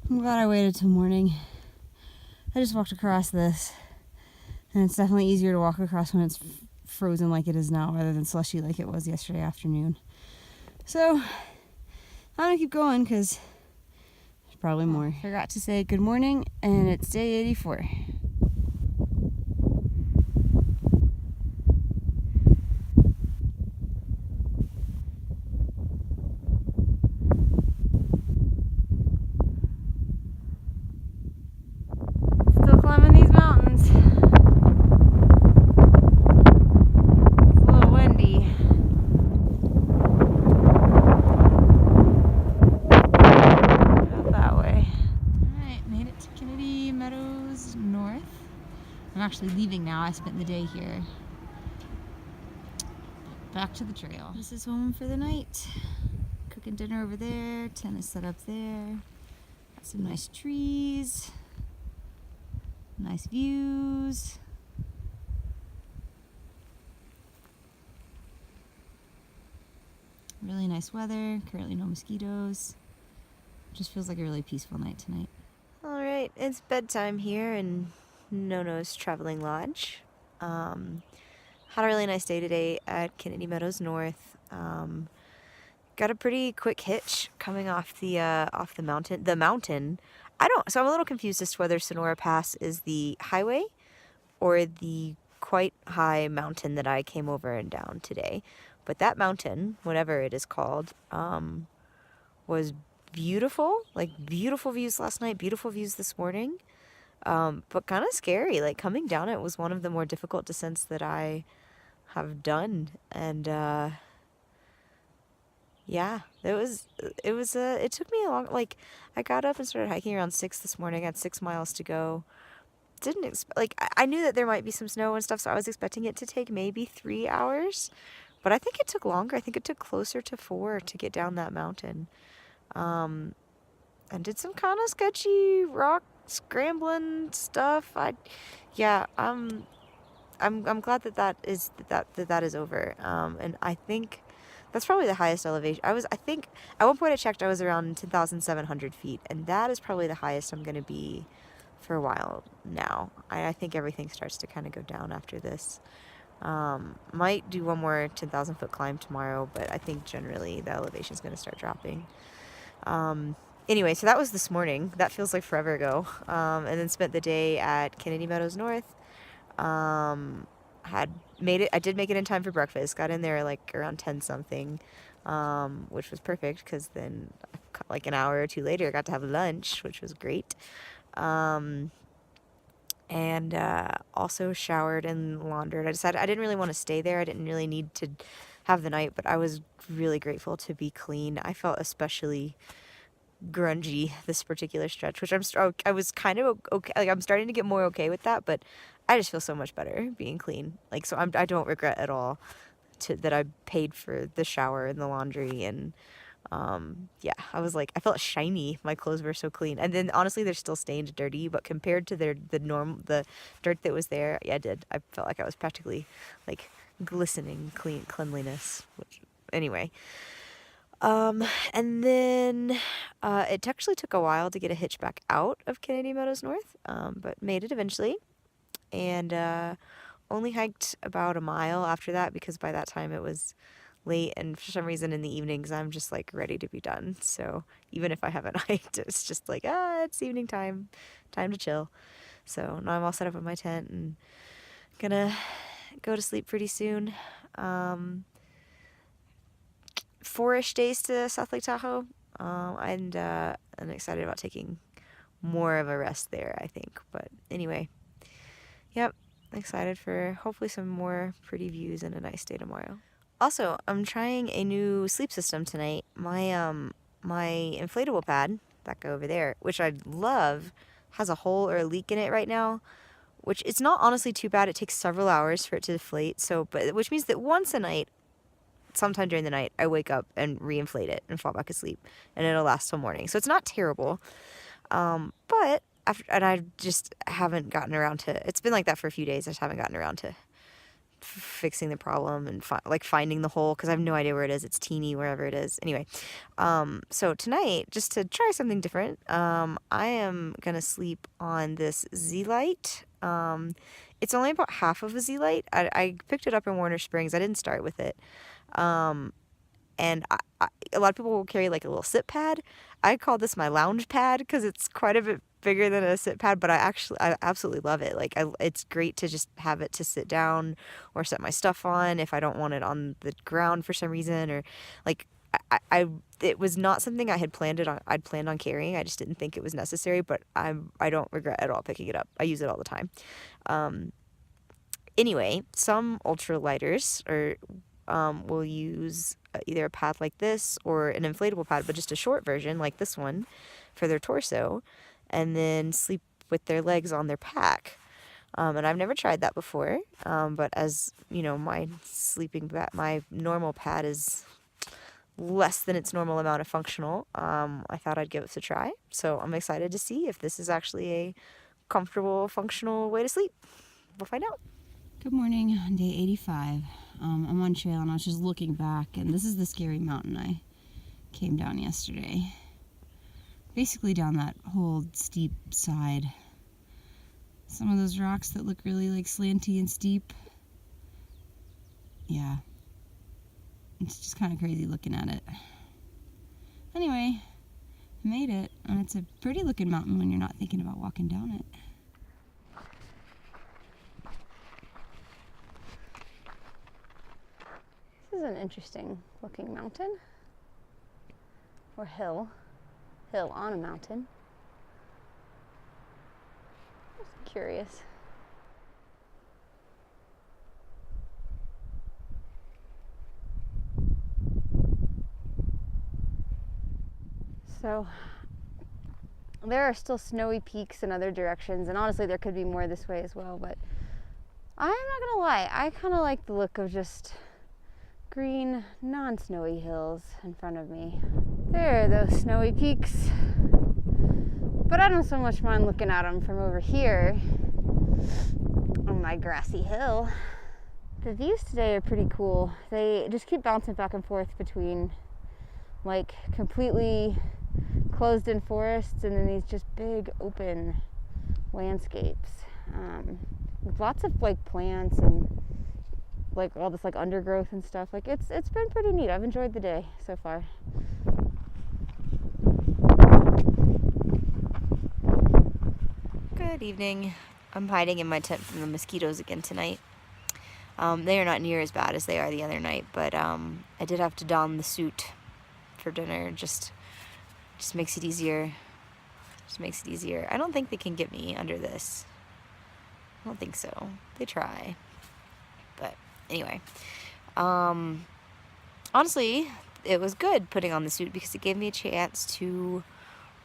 I'm glad I waited till morning. I just walked across this, and it's definitely easier to walk across when it's frozen like it is now rather than slushy like it was yesterday afternoon. So I'm gonna keep going because there's probably more. Forgot to say good morning, and it's day 84. Still climbing these mountains. It's a little windy. Out that way. Alright, made it to Kennedy Meadows North. I'm actually leaving now. I spent the day here. Back to the trail. This is home for the night. Cooking dinner over there. Tent is set up there. Got some nice trees. Nice views. Really nice weather. Currently no mosquitoes. Just feels like a really peaceful night tonight. Alright, it's bedtime here in Nono's Traveling Lodge. Had a really nice day today at Kennedy Meadows North. Got a pretty quick hitch coming off the mountain. So I'm a little confused as to whether Sonora Pass is the highway or the quite high mountain that I came over and down today. But that mountain, whatever it is called, was beautiful. Like, beautiful views last night, beautiful views this morning. But kind of scary. Like, coming down it was one of the more difficult descents that I have done. And yeah, it took me a long, like, I got up and started hiking around 6 this morning. I had 6 miles to go. Didn't expect, like, I knew that there might be some snow and stuff, so I was expecting it to take maybe 3 hours. But I think it took longer. I think it took closer to 4 to get down that mountain. And did some kind of sketchy rock scrambling stuff. I'm glad that is over. And I think that's probably the highest elevation. I think at one point I checked, I was around 10,700 feet, and that is probably the highest I'm going to be for a while now. I think everything starts to kind of go down after this. Might do one more 10,000 foot climb tomorrow, but I think generally the elevation is going to start dropping. Anyway, so that was this morning. That feels like forever ago. And then spent the day at Kennedy Meadows North. I did make it in time for breakfast. Got in there like around 10 something, which was perfect because then like an hour or two later I got to have lunch, which was great. And also showered and laundered. I decided I didn't really want to stay there. I didn't really need to have the night, but I was really grateful to be clean. I felt especially grungy this particular stretch, which I was kind of okay. Like, I'm starting to get more okay with that, but I just feel so much better being clean. Like, so I don't regret at all that I paid for the shower and the laundry. And yeah, I was like, I felt shiny. My clothes were so clean. And then honestly, they're still stained dirty, but compared to the dirt that was there, yeah, I felt like I was practically like glistening cleanliness, which anyway. And then it actually took a while to get a hitch back out of Kennedy Meadows North, but made it eventually. And only hiked about a mile after that because by that time it was late, and for some reason in the evenings I'm just like ready to be done. So even if I haven't hiked, it's just like, it's evening time to chill. So now I'm all set up in my tent and gonna go to sleep pretty soon. 4-ish days to South Lake Tahoe, and I'm excited about taking more of a rest there, I think. But anyway, yep, excited for hopefully some more pretty views and a nice day tomorrow. Also, I'm trying a new sleep system tonight. My inflatable pad, that guy over there, which I love, has a hole or a leak in it right now, which it's not honestly too bad. It takes several hours for it to deflate, which means that once a night, sometime during the night, I wake up and reinflate it and fall back asleep, and it'll last till morning. So it's not terrible, but I just haven't gotten around to. It's been like that for a few days. I just haven't gotten around to fixing the problem and like finding the hole, because I have no idea where it is. It's teeny wherever it is. Anyway, so tonight, just to try something different, I am gonna sleep on this Z-Lite. It's only about half of a Z-Lite. I picked it up in Warner Springs. I didn't start with it. And a lot of people will carry like a little sit pad. I call this my lounge pad because it's quite a bit bigger than a sit pad, but I absolutely love it. Like it's great to just have it to sit down or set my stuff on if I don't want it on the ground for some reason, or like it was not something I'd planned on carrying. I just didn't think it was necessary, but I don't regret at all picking it up. I use it all the time. Anyway, some ultralighters will use either a pad like this or an inflatable pad, but just a short version like this one for their torso, and then sleep with their legs on their pack. And I've never tried that before, but as you know, my normal pad is less than its normal amount of functional. I thought I'd give it a try, so I'm excited to see if this is actually a comfortable, functional way to sleep. We'll find out. Good morning on day 85. I'm on trail and I was just looking back, and this is the scary mountain I came down yesterday. Basically down that whole steep side. Some of those rocks that look really like slanty and steep. Yeah. It's just kind of crazy looking at it. Anyway, I made it, and it's a pretty looking mountain when you're not thinking about walking down it. This is an interesting looking mountain, or hill on a mountain. Just curious. So there are still snowy peaks in other directions, and honestly there could be more this way as well, but I'm not gonna lie, I kind of like the look of just green, non-snowy hills in front of me. There are those snowy peaks, but I don't so much mind looking at them from over here on my grassy hill. The views today are pretty cool. They just keep bouncing back and forth between like completely closed-in forests and then these just big open landscapes with lots of like plants and like all this like undergrowth and stuff. Like it's been pretty neat. I've enjoyed the day so far. Good evening. I'm hiding in my tent from the mosquitoes again tonight. They are not near as bad as they are the other night, but I did have to don the suit for dinner. Just makes it easier. I don't think they can get me under this. I don't think so. They try. But anyway, honestly, it was good putting on the suit because it gave me a chance to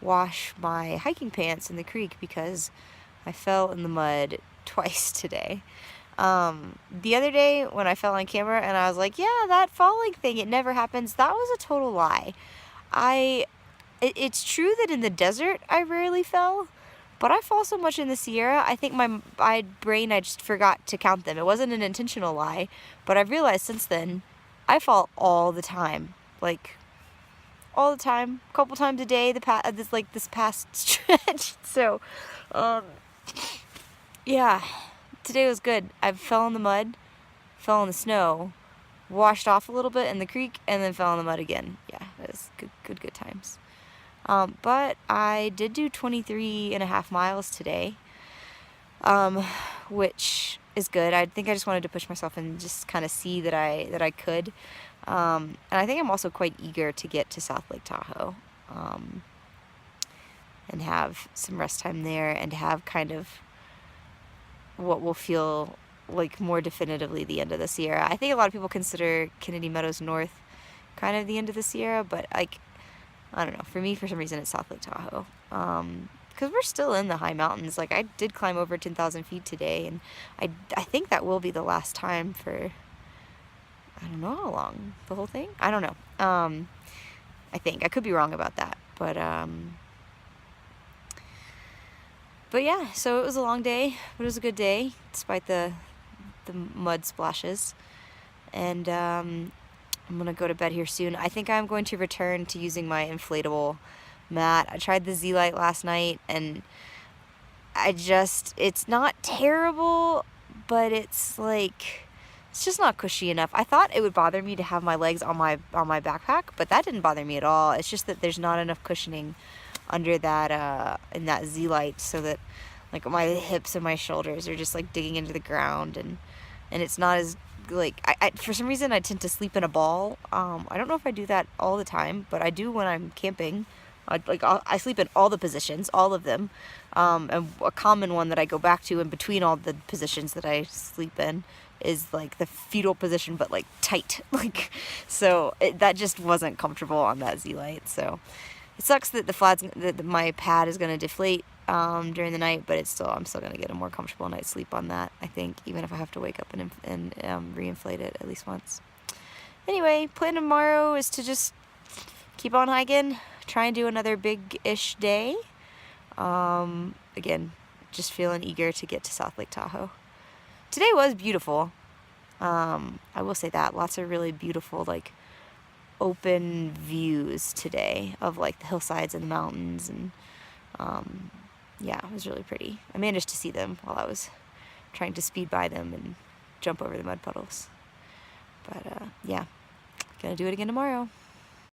wash my hiking pants in the creek because I fell in the mud twice today. The other day when I fell on camera and I was like, yeah, that falling thing, it never happens. That was a total lie. It's true that in the desert I rarely fell, but I fall so much in the Sierra, I think my brain, I just forgot to count them. It wasn't an intentional lie, but I've realized since then, I fall all the time. Like, all the time. A couple times a day, this past stretch. So, yeah, today was good. I fell in the mud, fell in the snow, washed off a little bit in the creek, and then fell in the mud again. Yeah, it was good times. But I did do 23.5 miles today, which is good. I think I just wanted to push myself and just kind of see that I could. And I think I'm also quite eager to get to South Lake Tahoe, and have some rest time there and have kind of what will feel like more definitively the end of the Sierra. I think a lot of people consider Kennedy Meadows North kind of the end of the Sierra, but like, I don't know. For me, for some reason, it's South Lake Tahoe. Because we're still in the high mountains. Like, I did climb over 10,000 feet today, and I think that will be the last time for, I don't know how long. The whole thing? I don't know. I think. I could be wrong about that. But yeah, so it was a long day, but it was a good day, despite the the mud splashes. And I'm gonna go to bed here soon. I think I'm going to return to using my inflatable mat. I tried the Z-Lite last night, and it's not terrible, but it's just not cushy enough. I thought it would bother me to have my legs on my backpack, but that didn't bother me at all. It's just that there's not enough cushioning under that in that Z-Lite, so that like my hips and my shoulders are just like digging into the ground, and it's not as I for some reason I tend to sleep in a ball. I don't know if I do that all the time, but I do when I'm camping. I sleep in all the positions, all of them. And a common one that I go back to in between all the positions that I sleep in is like the fetal position, but like tight. So that just wasn't comfortable on that Z-Lite. So it sucks that my pad is going to deflate during the night, but I'm still going to get a more comfortable night's sleep on that, I think, even if I have to wake up and reinflate it at least once. Anyway, plan tomorrow is to just keep on hiking, try and do another big-ish day. Again, just feeling eager to get to South Lake Tahoe. Today was beautiful. I will say that. Lots of really beautiful, open views today of, the hillsides and the mountains. And, yeah, it was really pretty. I managed to see them while I was trying to speed by them and jump over the mud puddles. But, yeah, gonna do it again tomorrow.